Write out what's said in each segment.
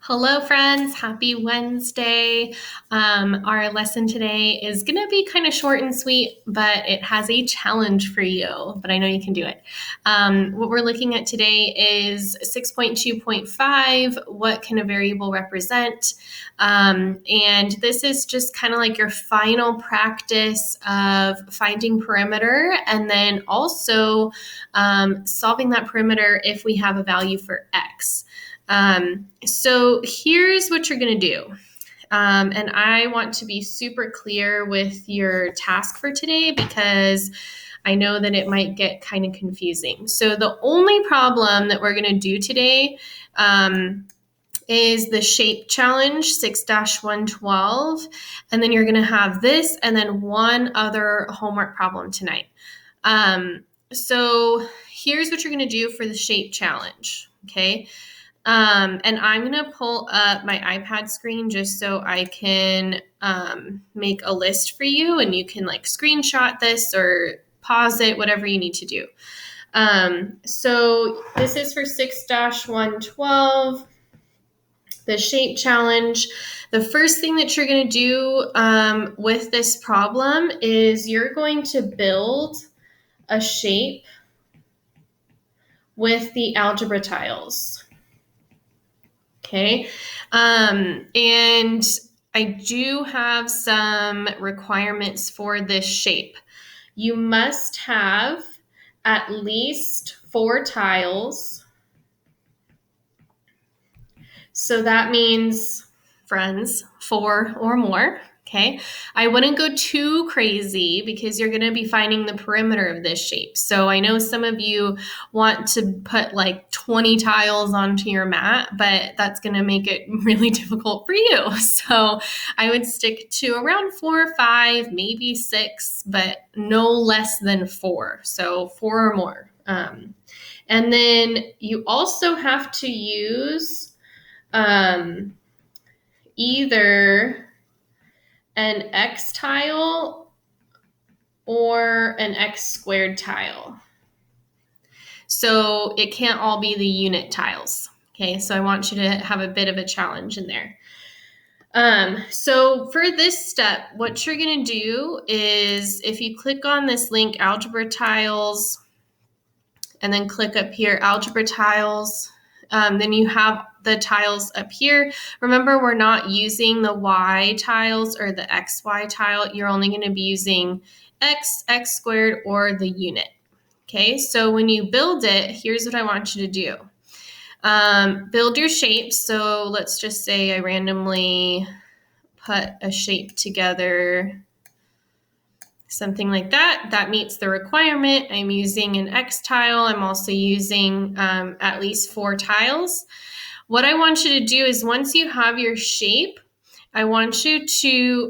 Hello, friends. Happy Wednesday. Our lesson today is going to be kind of short and sweet, but it has a challenge for you, but I know you can do it. What we're looking at today is 6.2.5, what can a variable represent? And this is just kind of like your final practice of finding perimeter and then also solving that perimeter if we have a value for x. So here's what you're going to do. And I want to be super clear with your task for today because I know that it might get kind of confusing. So the only problem that we're going to do today is the shape challenge 6-112. And then you're going to have this and then one other homework problem tonight. So here's what you're going to do for the shape challenge. Okay. And I'm going to pull up my iPad screen just so I can make a list for you and you can like screenshot this or pause it, whatever you need to do. So this is for 6-112, the shape challenge. The first thing that you're going to do with this problem is you're going to build a shape with the algebra tiles. Okay, and I do have some requirements for this shape. You must have at least 4 tiles. So that means, friends, 4 or more. Okay, I wouldn't go too crazy because you're going to be finding the perimeter of this shape. So I know some of you want to put like 20 tiles onto your mat, but that's going to make it really difficult for you. So I would stick to around 4 or 5, maybe 6, but no less than 4. So 4 or more. And then you also have to use either an x tile or an x squared tile. So it can't all be the unit tiles. Okay, so I want you to have a bit of a challenge in there. So for this step, what you're going to do is if you click on this link, algebra tiles, and then click up here, algebra tiles, then you have the tiles up here. Remember, we're not using the y tiles or the xy tile. You're only going to be using x squared, or the unit. Okay, so when you build it, here's what I want you to do. Build your shape. So let's just say I randomly put a shape together, something like that. That meets the requirement. I'm using an X tile. I'm also using at least 4 tiles. What I want you to do is once you have your shape, I want you to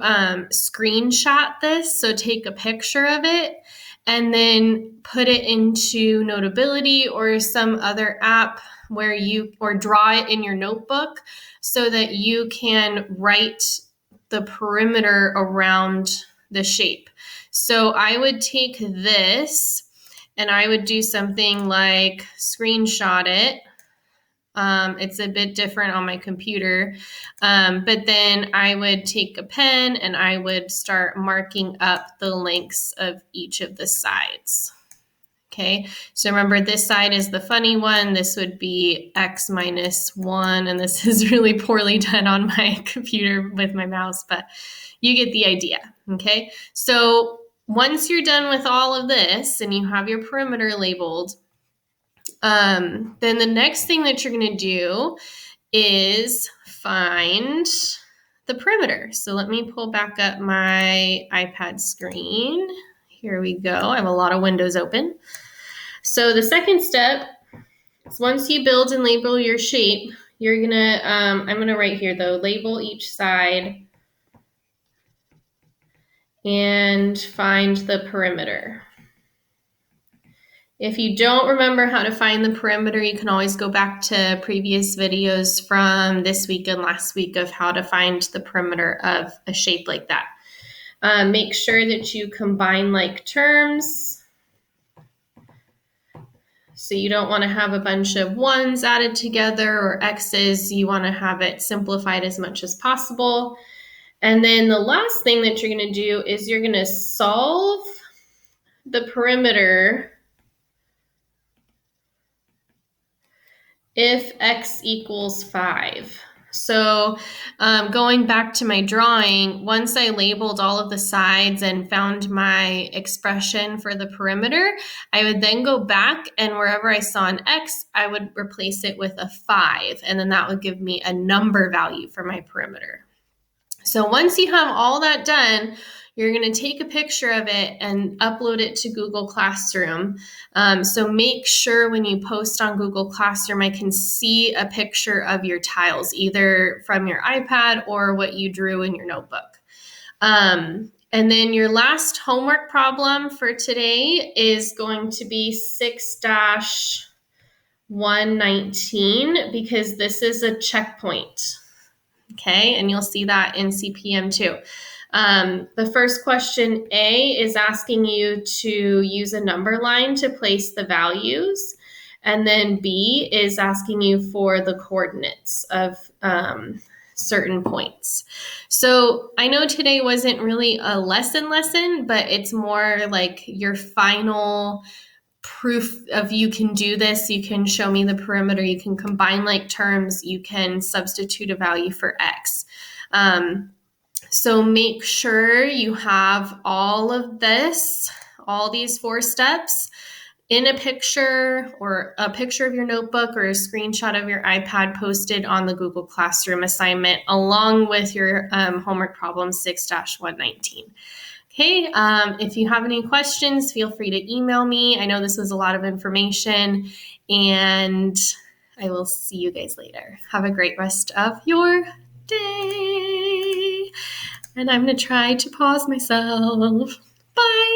screenshot this. So take a picture of it and then put it into Notability or some other app where or draw it in your notebook so that you can write the perimeter around the shape. So I would take this and I would do something like screenshot it. It's a bit different on my computer. But then I would take a pen and I would start marking up the lengths of each of the sides. Okay, so remember this side is the funny one. This would be x minus 1, and this is really poorly done on my computer with my mouse, but you get the idea. Okay, so once you're done with all of this and you have your perimeter labeled, then the next thing that you're going to do is find the perimeter. So let me pull back up my iPad screen. Here we go. I have a lot of windows open. So the second step is once you build and label your shape, you're going to, I'm going to write here though, label each side and find the perimeter. If you don't remember how to find the perimeter, you can always go back to previous videos from this week and last week of how to find the perimeter of a shape like that. Make sure that you combine like terms. So you don't want to have a bunch of ones added together or X's. You want to have it simplified as much as possible. And then the last thing that you're going to do is you're going to solve the perimeter if X equals 5. So going back to my drawing, once I labeled all of the sides and found my expression for the perimeter, I would then go back and wherever I saw an X, I would replace it with a 5. And then that would give me a number value for my perimeter. So once you have all that done, you're going to take a picture of it and upload it to Google Classroom. So make sure when you post on Google Classroom, I can see a picture of your tiles, either from your iPad or what you drew in your notebook. And then your last homework problem for today is going to be 6-119 because this is a checkpoint. Okay, and you'll see that in CPM too. The first question A is asking you to use a number line to place the values. And then B is asking you for the coordinates of certain points. So I know today wasn't really a lesson, but it's more like your final proof of you can do this. You can show me the perimeter. You can combine like terms. You can substitute a value for X. So make sure you have all of this, all these 4 steps in a picture or a picture of your notebook or a screenshot of your iPad posted on the Google Classroom assignment along with your homework problem 6-119. Okay, if you have any questions, feel free to email me. I know this was a lot of information, and I will see you guys later. Have a great rest of your day. And I'm going to try to pause myself. Bye.